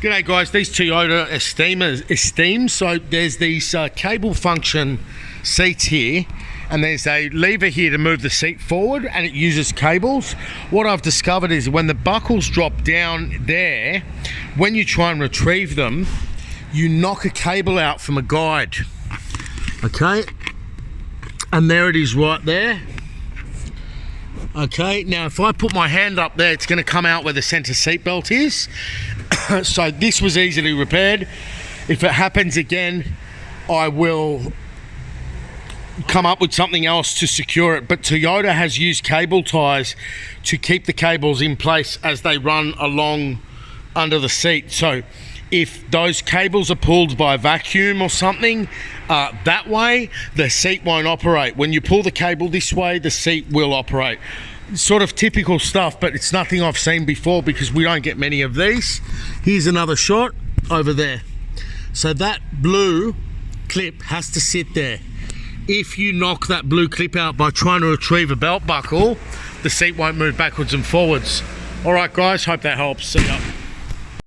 G'day guys, these Tarago Esteema. So there's these cable function seats here, and there's a lever here to move the seat forward, and it uses cables. What I've discovered is when the buckles drop down there, when you try and retrieve them, you knock a cable out from a guide. Okay, and there it is right there. Okay, now if I put my hand up there, it's going to come out where the center seat belt is. So this was easily repaired. If it happens again, I will come up with something else to secure it. But Toyota has used cable ties to keep the cables in place as they run along under the seat. So if those cables are pulled by vacuum or something, that way the seat won't operate. When you pull the cable this way, the seat will operate. Sort of typical stuff, but it's nothing I've seen before because we don't get many of these. Here's another shot over there. So that blue clip has to sit there. If you knock that blue clip out by trying to retrieve a belt buckle, the seat won't move backwards and forwards. All right guys, hope that helps. See ya.